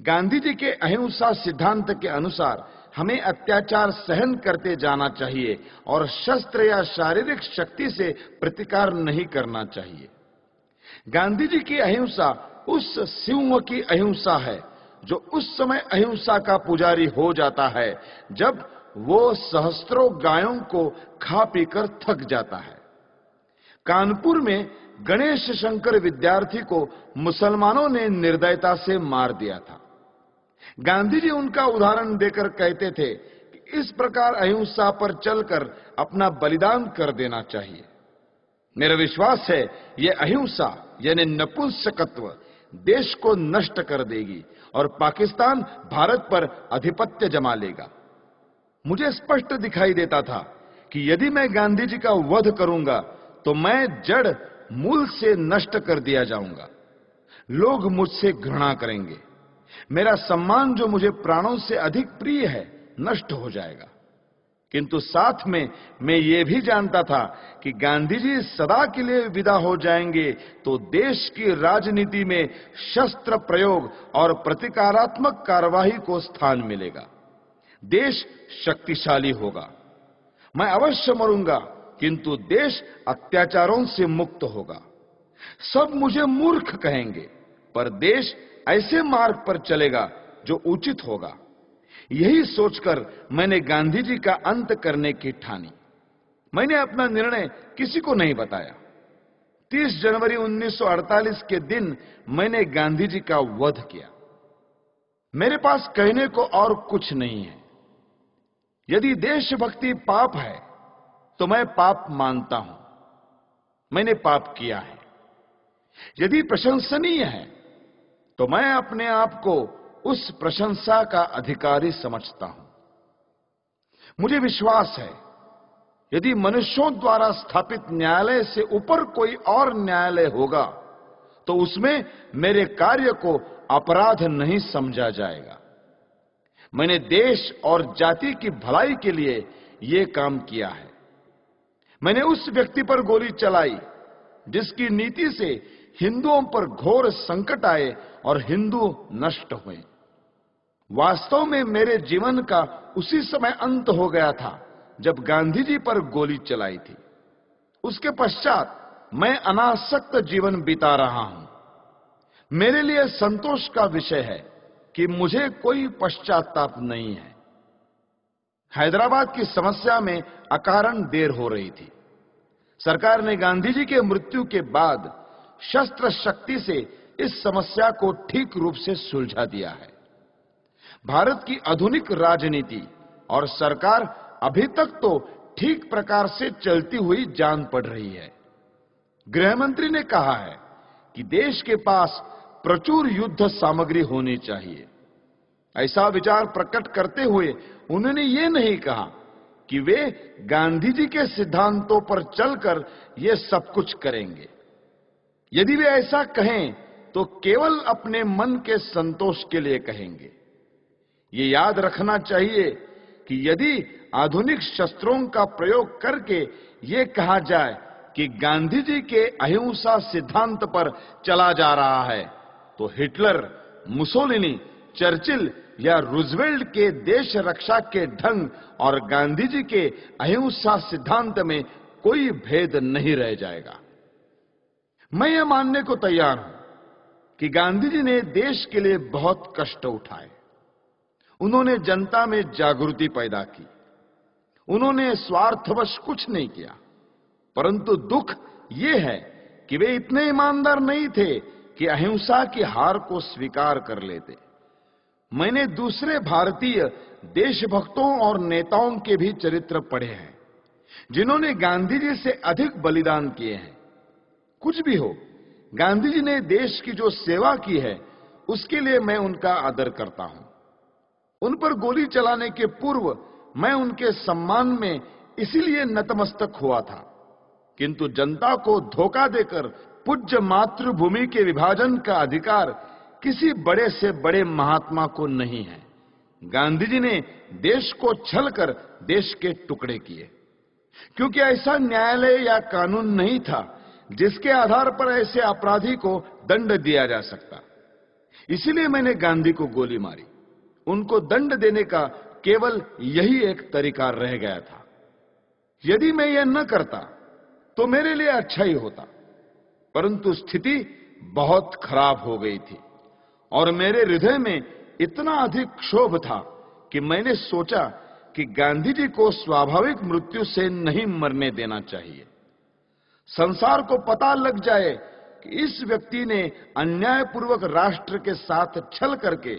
गांधी जी के अहिंसा सिद्धांत के अनुसार हमें अत्याचार सहन करते जाना चाहिए और शस्त्र या शारीरिक शक्ति से प्रतिकार नहीं करना चाहिए। गांधी जी की अहिंसा उस सिंह की अहिंसा है जो उस समय अहिंसा का पुजारी हो जाता है जब वो सहस्त्रों गायों को खा पीकर थक जाता है। कानपुर में गणेश शंकर विद्यार्थी को मुसलमानों ने निर्दयता से मार दिया था। गांधी जी उनका उदाहरण देकर कहते थे कि इस प्रकार अहिंसा पर चलकर अपना बलिदान कर देना चाहिए। मेरा विश्वास है यह अहिंसा यानी नपुंसकत्व देश को नष्ट कर देगी और पाकिस्तान भारत पर आधिपत्य जमा लेगा। मुझे स्पष्ट दिखाई देता था कि यदि मैं गांधी जी का वध करूंगा तो मैं जड़ मूल से नष्ट कर दिया जाऊंगा। लोग मुझसे घृणा करेंगे। मेरा सम्मान जो मुझे प्राणों से अधिक प्रिय है नष्ट हो जाएगा। किंतु साथ में मैं ये भी जानता था कि गांधी जी सदा के लिए विदा हो जाएंगे तो देश की राजनीति में शस्त्र प्रयोग और प्रतिकारात्मक कार्यवाही को स्थान मिलेगा। देश शक्तिशाली होगा। मैं अवश्य मरूंगा किंतु देश अत्याचारों से मुक्त होगा। सब मुझे मूर्ख कहेंगे पर देश ऐसे मार्ग पर चलेगा जो उचित होगा। यही सोचकर मैंने गांधी जी का अंत करने की ठानी। मैंने अपना निर्णय किसी को नहीं बताया। 30 जनवरी 1948 के दिन मैंने गांधी जी का वध किया। मेरे पास कहने को और कुछ नहीं है। यदि देशभक्ति पाप है तो मैं पाप मानता हूं। मैंने पाप किया है। यदि प्रशंसनीय है तो मैं अपने आप को उस प्रशंसा का अधिकारी समझता हूं। मुझे विश्वास है यदि मनुष्यों द्वारा स्थापित न्यायालय से ऊपर कोई और न्यायालय होगा तो उसमें मेरे कार्य को अपराध नहीं समझा जाएगा। मैंने देश और जाति की भलाई के लिए यह काम किया है। मैंने उस व्यक्ति पर गोली चलाई जिसकी नीति से हिंदुओं पर घोर संकट आए और हिंदू नष्ट हुए। वास्तव में मेरे जीवन का उसी समय अंत हो गया था जब गांधी जी पर गोली चलाई थी। उसके पश्चात मैं अनासक्त जीवन बिता रहा हूं। मेरे लिए संतोष का विषय है कि मुझे कोई पश्चाताप नहीं है। हैदराबाद की समस्या में अकारण देर हो रही थी। सरकार ने गांधी जी के मृत्यु के बाद शस्त्र शक्ति से इस समस्या को ठीक रूप से सुलझा दिया है। भारत की आधुनिक राजनीति और सरकार अभी तक तो ठीक प्रकार से चलती हुई जान पड़ रही है। गृहमंत्री ने कहा है कि देश के पास प्रचुर युद्ध सामग्री होनी चाहिए। ऐसा विचार प्रकट करते हुए उन्होंने ये नहीं कहा कि वे गांधी जी के सिद्धांतों पर चलकर ये सब कुछ करेंगे। यदि वे ऐसा कहें तो केवल अपने मन के संतोष के लिए कहेंगे। ये याद रखना चाहिए कि यदि आधुनिक शस्त्रों का प्रयोग करके ये कहा जाए कि गांधी जी के अहिंसा सिद्धांत पर चला जा रहा है तो हिटलर, मुसोलिनी, चर्चिल या रूजवेल्ट के देश रक्षा के ढंग और गांधी जी के अहिंसा सिद्धांत में कोई भेद नहीं रह जाएगा। मैं यह मानने को तैयार हूं कि गांधी जी ने देश के लिए बहुत कष्ट उठाए। उन्होंने जनता में जागृति पैदा की। उन्होंने स्वार्थवश कुछ नहीं किया, परंतु दुख यह है कि वे इतने ईमानदार नहीं थे कि अहिंसा की हार को स्वीकार कर लेते। मैंने दूसरे भारतीय देशभक्तों और नेताओं के भी चरित्र पढ़े हैं जिन्होंने गांधी जी से अधिक बलिदान किए हैं। कुछ भी हो, गांधी जी ने देश की जो सेवा की है उसके लिए मैं उनका आदर करता हूं। उन पर गोली चलाने के पूर्व मैं उनके सम्मान में इसीलिए नतमस्तक हुआ था, किंतु जनता को धोखा देकर पूज्य मातृभूमि के विभाजन का अधिकार किसी बड़े से बड़े महात्मा को नहीं है। गांधी जी ने देश को छलकर देश के टुकड़े किए, क्योंकि ऐसा न्यायालय या कानून नहीं था जिसके आधार पर ऐसे अपराधी को दंड दिया जा सकता। इसीलिए मैंने गांधी को गोली मारी। उनको दंड देने का केवल यही एक तरीका रह गया था। यदि मैं यह न करता तो मेरे लिए अच्छा ही होता, परंतु स्थिति बहुत खराब हो गई थी और मेरे हृदय में इतना अधिक क्षोभ था कि मैंने सोचा कि गांधी जी को स्वाभाविक मृत्यु से नहीं मरने देना चाहिए। संसार को पता लग जाए कि इस व्यक्ति ने अन्यायपूर्वक राष्ट्र के साथ छल करके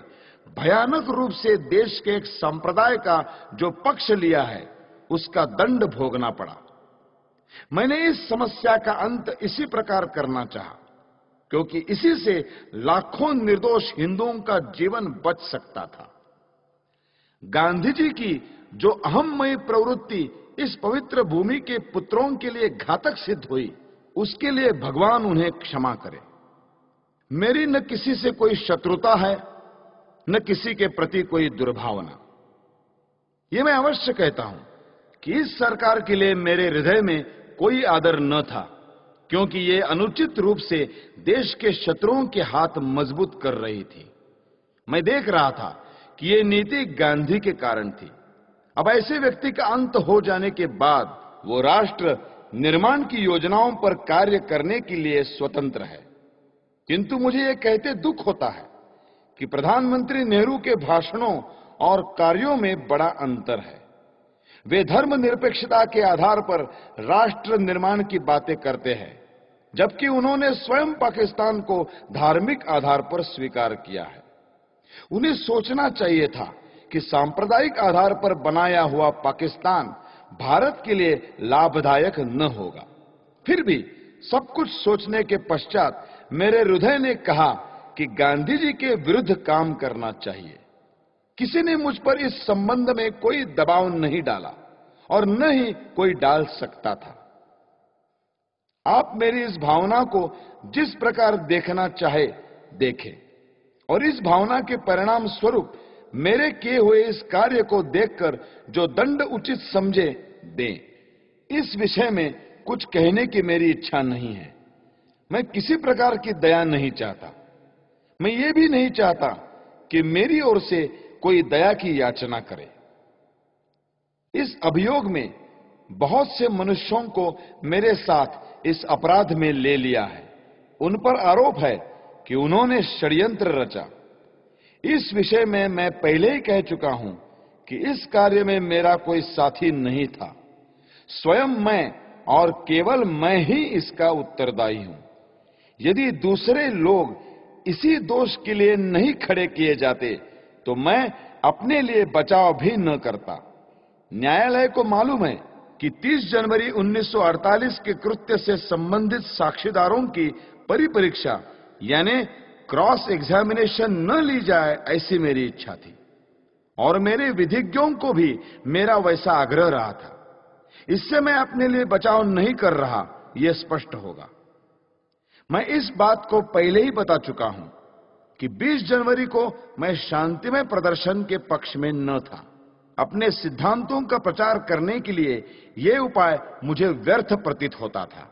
भयानक रूप से देश के एक संप्रदाय का जो पक्ष लिया है, उसका दंड भोगना पड़ा। मैंने इस समस्या का अंत इसी प्रकार करना चाहा, क्योंकि इसी से लाखों निर्दोष हिंदुओं का जीवन बच सकता था। गांधी जी की जो अहममयी प्रवृत्ति इस पवित्र भूमि के पुत्रों के लिए घातक सिद्ध हुई, उसके लिए भगवान उन्हें क्षमा करे। मेरी न किसी से कोई शत्रुता है, न किसी के प्रति कोई दुर्भावना। यह मैं अवश्य कहता हूं कि इस सरकार के लिए मेरे हृदय में कोई आदर न था, क्योंकि ये अनुचित रूप से देश के शत्रुओं के हाथ मजबूत कर रही थी। मैं देख रहा था कि ये नीति गांधी के कारण थी। अब ऐसे व्यक्ति का अंत हो जाने के बाद वो राष्ट्र निर्माण की योजनाओं पर कार्य करने के लिए स्वतंत्र है। किंतु मुझे यह कहते दुख होता है कि प्रधानमंत्री नेहरू के भाषणों और कार्यों में बड़ा अंतर है। वे धर्मनिरपेक्षता के आधार पर राष्ट्र निर्माण की बातें करते हैं, जबकि उन्होंने स्वयं पाकिस्तान को धार्मिक आधार पर स्वीकार किया है। उन्हें सोचना चाहिए था कि सांप्रदायिक आधार पर बनाया हुआ पाकिस्तान भारत के लिए लाभदायक न होगा। फिर भी सब कुछ सोचने के पश्चात मेरे हृदय ने कहा कि गांधी जी के विरुद्ध काम करना चाहिए। किसी ने मुझ पर इस संबंध में कोई दबाव नहीं डाला और न ही कोई डाल सकता था। आप मेरी इस भावना को जिस प्रकार देखना चाहे देखें, और इस भावना के परिणाम स्वरूप मेरे किए हुए इस कार्य को देखकर जो दंड उचित समझे दें। इस विषय में कुछ कहने की मेरी इच्छा नहीं है। मैं किसी प्रकार की दया नहीं चाहता। मैं ये भी नहीं चाहता कि मेरी ओर से कोई दया की याचना करे। इस अभियोग में बहुत से मनुष्यों को मेरे साथ इस अपराध में ले लिया है। उन पर आरोप है कि उन्होंने षड्यंत्र रचा। इस विषय में मैं पहले ही कह चुका हूं कि इस कार्य में मेरा कोई साथी नहीं था। स्वयं मैं और केवल मैं ही इसका उत्तरदायी हूं। यदि दूसरे लोग इसी दोष के लिए नहीं खड़े किए जाते तो मैं अपने लिए बचाव भी न करता। न्यायालय को मालूम है कि 30 जनवरी 1948 के कृत्य से संबंधित साक्षीदारों की परिपरीक्षा यानी क्रॉस एग्जामिनेशन न ली जाए, ऐसी मेरी इच्छा थी और मेरे विधिज्ञों को भी मेरा वैसा आग्रह रहा था। इससे मैं अपने लिए बचाव नहीं कर रहा, यह स्पष्ट होगा। मैं इस बात को पहले ही बता चुका हूं कि 20 जनवरी को मैं शांतिमय प्रदर्शन के पक्ष में न था। अपने सिद्धांतों का प्रचार करने के लिए यह उपाय मुझे व्यर्थ प्रतीत होता था।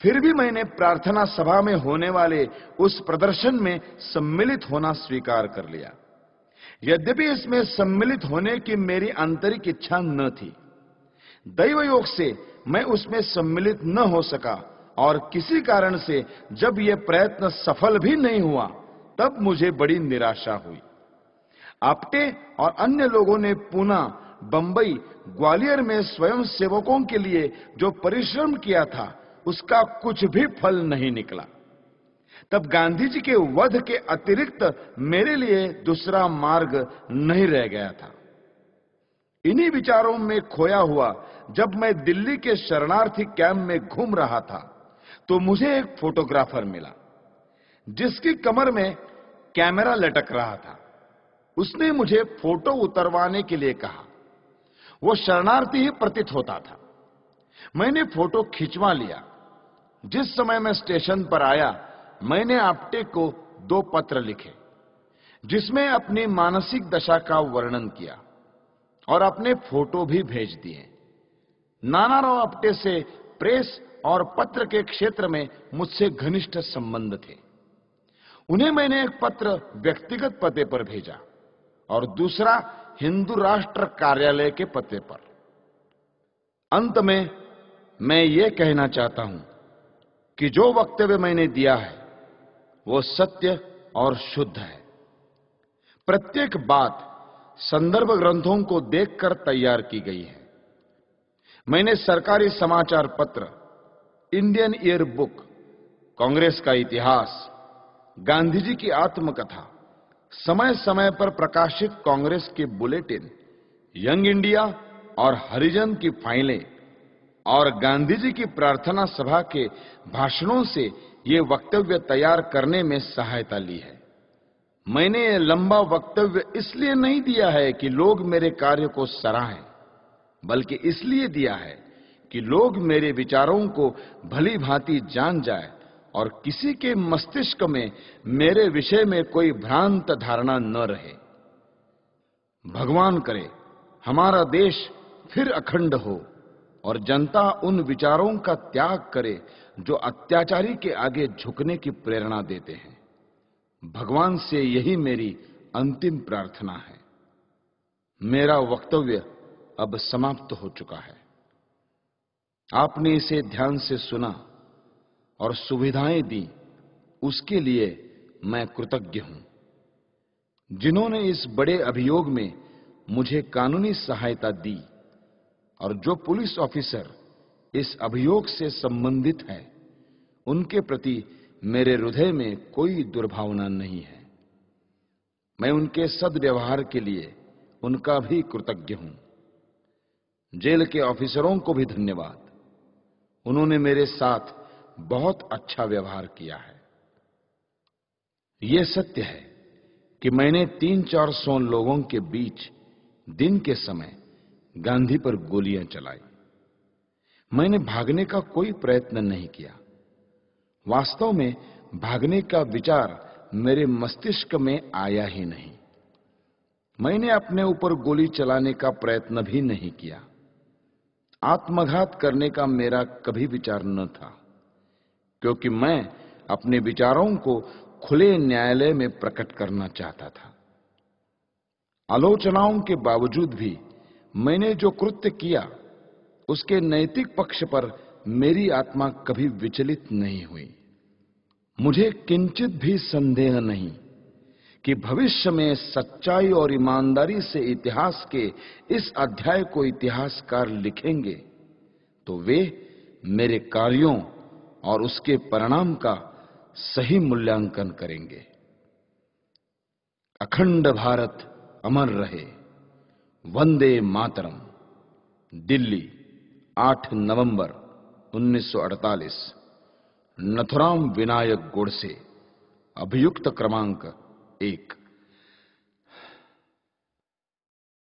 फिर भी मैंने प्रार्थना सभा में होने वाले उस प्रदर्शन में सम्मिलित होना स्वीकार कर लिया। यद्यपि इसमें सम्मिलित होने की मेरी आंतरिक इच्छा न थी। दैव योग से मैं उसमें सम्मिलित न हो सका और किसी कारण से जब यह प्रयत्न सफल भी नहीं हुआ, तब मुझे बड़ी निराशा हुई। आप्टे और अन्य लोगों ने पूना, बंबई, ग्वालियर में स्वयं सेवकों के लिए जो परिश्रम किया था, उसका कुछ भी फल नहीं निकला। तब गांधी जी के वध के अतिरिक्त मेरे लिए दूसरा मार्ग नहीं रह गया था। इन्हीं विचारों में खोया हुआ जब मैं दिल्ली के शरणार्थी कैंप में घूम रहा था, तो मुझे एक फोटोग्राफर मिला जिसकी कमर में कैमरा लटक रहा था। उसने मुझे फोटो उतरवाने के लिए कहा। वो शरणार्थी ही प्रतीत होता था। मैंने फोटो खिंचवा लिया। जिस समय मैं स्टेशन पर आया, मैंने आप्टे को 2 पत्र लिखे, जिसमें अपनी मानसिक दशा का वर्णन किया और अपने फोटो भी भेज दिए। नानाराव आप्टे से प्रेस और पत्र के क्षेत्र में मुझसे घनिष्ठ संबंध थे। उन्हें मैंने एक पत्र व्यक्तिगत पते पर भेजा और दूसरा हिंदू राष्ट्र कार्यालय के पते पर। अंत में मैं ये कहना चाहता हूं कि जो वक्तव्य मैंने दिया है वो सत्य और शुद्ध है। प्रत्येक बात संदर्भ ग्रंथों को देखकर तैयार की गई है। मैंने सरकारी समाचार पत्र, इंडियन ईयर बुक, कांग्रेस का इतिहास, गांधी जी की आत्मकथा, समय समय पर प्रकाशित कांग्रेस के बुलेटिन, यंग इंडिया और हरिजन की फाइलें और गांधी जी की प्रार्थना सभा के भाषणों से ये वक्तव्य तैयार करने में सहायता ली है। मैंने ये लंबा वक्तव्य इसलिए नहीं दिया है कि लोग मेरे कार्य को सराहें, बल्कि इसलिए दिया है कि लोग मेरे विचारों को भली भांति जान जाए और किसी के मस्तिष्क में मेरे विषय में कोई भ्रांत धारणा न रहे। भगवान करे हमारा देश फिर अखंड हो और जनता उन विचारों का त्याग करे जो अत्याचारी के आगे झुकने की प्रेरणा देते हैं। भगवान से यही मेरी अंतिम प्रार्थना है। मेरा वक्तव्य अब समाप्त हो चुका है। आपने इसे ध्यान से सुना और सुविधाएं दी, उसके लिए मैं कृतज्ञ हूं। जिन्होंने इस बड़े अभियोग में मुझे कानूनी सहायता दी और जो पुलिस ऑफिसर इस अभियोग से संबंधित है, उनके प्रति मेरे हृदय में कोई दुर्भावना नहीं है। मैं उनके सद्व्यवहार के लिए उनका भी कृतज्ञ हूं। जेल के ऑफिसरों को भी धन्यवाद। उन्होंने मेरे साथ बहुत अच्छा व्यवहार किया है। यह सत्य है कि मैंने 300-400 लोगों के बीच दिन के समय गांधी पर गोलियां चलाई। मैंने भागने का कोई प्रयत्न नहीं किया। वास्तव में भागने का विचार मेरे मस्तिष्क में आया ही नहीं। मैंने अपने ऊपर गोली चलाने का प्रयत्न भी नहीं किया। आत्मघात करने का मेरा कभी विचार न था, क्योंकि मैं अपने विचारों को खुले न्यायालय में प्रकट करना चाहता था। आलोचनाओं के बावजूद भी मैंने जो कृत्य किया, उसके नैतिक पक्ष पर मेरी आत्मा कभी विचलित नहीं हुई। मुझे किंचित भी संदेह नहीं कि भविष्य में सच्चाई और ईमानदारी से इतिहास के इस अध्याय को इतिहासकार लिखेंगे तो वे मेरे कार्यों और उसके परिणाम का सही मूल्यांकन करेंगे। अखंड भारत अमर रहे। वंदे मातरम। दिल्ली, 8 नवंबर 1948। नथुराम विनायक गोडसे, अभियुक्त क्रमांक 1।